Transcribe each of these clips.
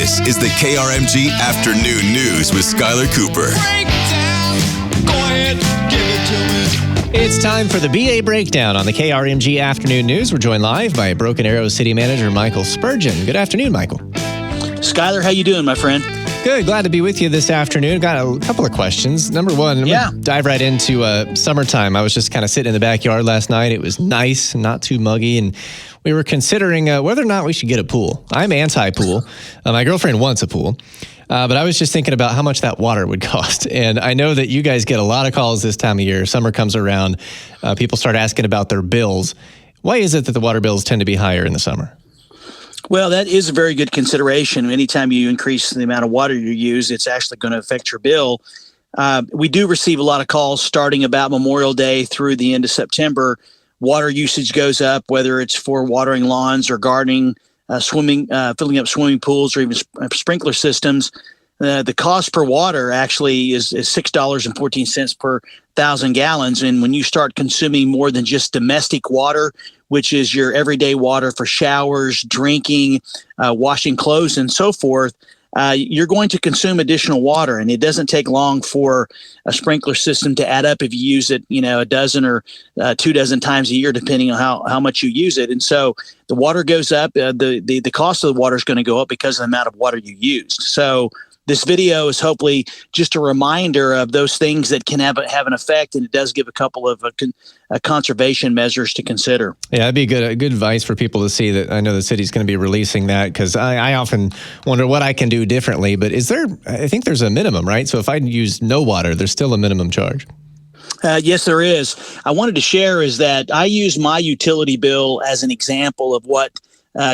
This is the KRMG Afternoon News with Skylar Cooper. Go ahead, give it to me. It's time for the BA Breakdown on the KRMG Afternoon News. We're joined live by Broken Arrow City Manager Michael Spurgeon. Good afternoon, Michael. Skylar, how you doing, my friend? Good. Glad to be with you this afternoon. Got a couple of questions. Number one, dive right into summertime. I was just kind of sitting in the backyard last night. It was nice, not too muggy, and we were considering whether or not we should get a pool. I'm anti-pool. My girlfriend wants a pool. But I was just thinking about how much that water would cost. And I know that you guys get a lot of calls this time of year. Summer comes around. People start asking about their bills. Why is it that the water bills tend to be higher in the summer? Well, that is a very good consideration. Anytime you increase the amount of water you use, it's actually going to affect your bill. We do receive a lot of calls starting about Memorial Day through the end of September. Water usage goes up, whether it's for watering lawns or gardening, swimming, filling up swimming pools, or even sprinkler systems. The cost per water actually is $6.14 per 1,000 gallons. And when you start consuming more than just domestic water, which is your everyday water for showers, drinking, washing clothes, and so forth, you're going to consume additional water. And it doesn't take long for a sprinkler system to add up if you use it, a dozen or 2 dozen times a year, depending on how much you use it. And so the water goes up. The cost of the water is going to go up because of the amount of water you used. So this video is hopefully just a reminder of those things that can have an effect, and it does give a couple of conservation measures to consider. Yeah, that'd be good advice for people to see. That I know the city's going to be releasing that, because I often wonder what I can do differently. But I think there's a minimum, right? So if I use no water, there's still a minimum charge. Yes, there is. I wanted to share is that I use my utility bill as an example of what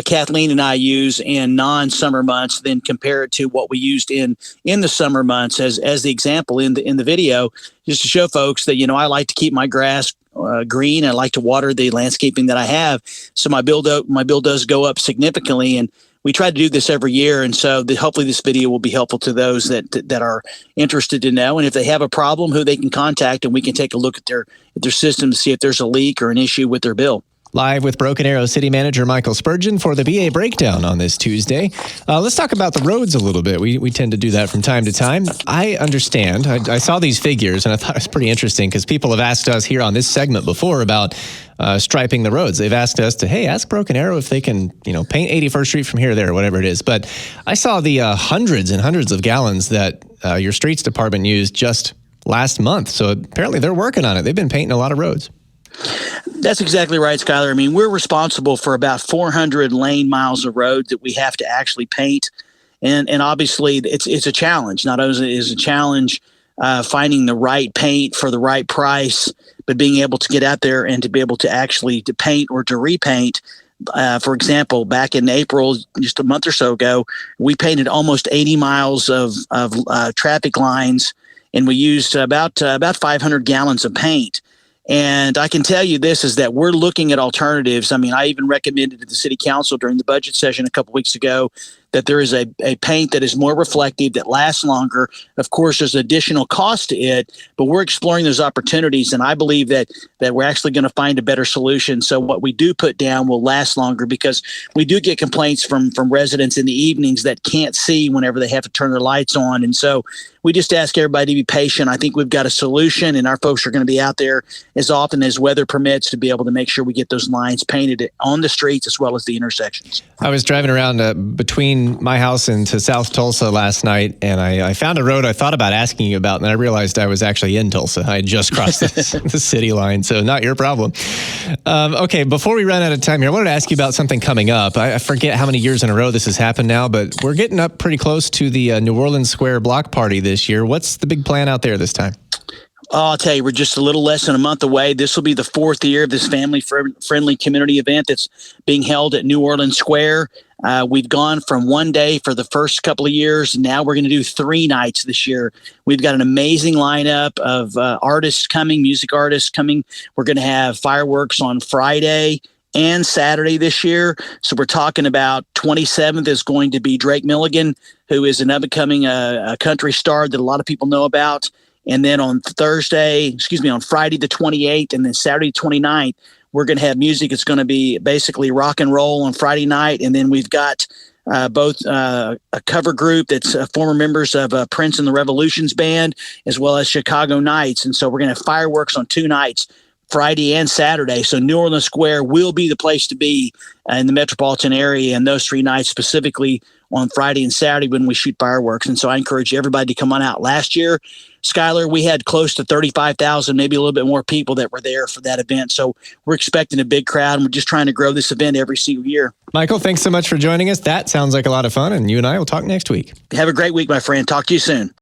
Kathleen and I use in non-summer months, then compare it to what we used in the summer months as the example in the video, just to show folks that, I like to keep my grass green. I like to water the landscaping that I have. So my bill does go up significantly, and we try to do this every year. And so hopefully this video will be helpful to those that are interested to know. And if they have a problem, who they can contact, and we can take a look at their system to see if there's a leak or an issue with their bill. Live with Broken Arrow City Manager Michael Spurgeon for the BA Breakdown on this Tuesday. Let's talk about the roads a little bit. We tend to do that from time to time. I understand. I saw these figures, and I thought it was pretty interesting, because people have asked us here on this segment before about striping the roads. They've asked us to, ask Broken Arrow if they can, paint 81st Street from here to there, or whatever it is. But I saw the hundreds and hundreds of gallons that your streets department used just last month. So apparently they're working on it. They've been painting a lot of roads. That's exactly right, Skylar. I mean, we're responsible for about 400 lane miles of road that we have to actually paint. And obviously it's a challenge. Not only is it a challenge finding the right paint for the right price, but being able to get out there and to be able to actually to paint or to repaint. For example, back in April, just a month or so ago, we painted almost 80 miles of traffic lines, and we used about 500 gallons of paint. And I can tell you this is that we're looking at alternatives. I mean, I even recommended to the city council during the budget session a couple weeks ago that there is a paint that is more reflective, that lasts longer. Of course, there's additional cost to it, but we're exploring those opportunities. And I believe that we're actually going to find a better solution. So what we do put down will last longer, because we do get complaints from residents in the evenings that can't see whenever they have to turn their lights on. And so we just ask everybody to be patient. I think we've got a solution, and our folks are going to be out there as often as weather permits to be able to make sure we get those lines painted on the streets as well as the intersections. I was driving around between my house and to South Tulsa last night, and I found a road I thought about asking you about, and I realized I was actually in Tulsa. I had just crossed the city line, so not your problem. Okay, before we run out of time here, I wanted to ask you about something coming up. I forget how many years in a row this has happened now, but we're getting up pretty close to the New Orleans Square block party this year. What's the big plan out there this time? Oh, I'll tell you, we're just a little less than a month away. This will be the 4th year of this family-friendly community event that's being held at New Orleans Square. We've gone from one day for the first couple of years. Now we're going to do 3 nights this year. We've got an amazing lineup of artists coming, music artists coming. We're going to have fireworks on Friday and Saturday this year. So we're talking about 27th is going to be Drake Milligan, who is an up-and-coming a country star that a lot of people know about. And then on Friday the 28th, and then Saturday 29th, we're going to have music. It's going to be basically rock and roll on Friday night. And then we've got both a cover group that's former members of Prince and the Revolutions Band, as well as Chicago Nights. And so we're going to have fireworks on 2 nights, Friday and Saturday. So New Orleans Square will be the place to be in the metropolitan area, and those 3 nights specifically on Friday and Saturday when we shoot fireworks. And so I encourage everybody to come on out. Last year, Skylar, we had close to 35,000, maybe a little bit more people that were there for that event. So we're expecting a big crowd, and we're just trying to grow this event every single year. Michael, thanks so much for joining us. That sounds like a lot of fun, and you and I will talk next week. Have a great week, my friend. Talk to you soon.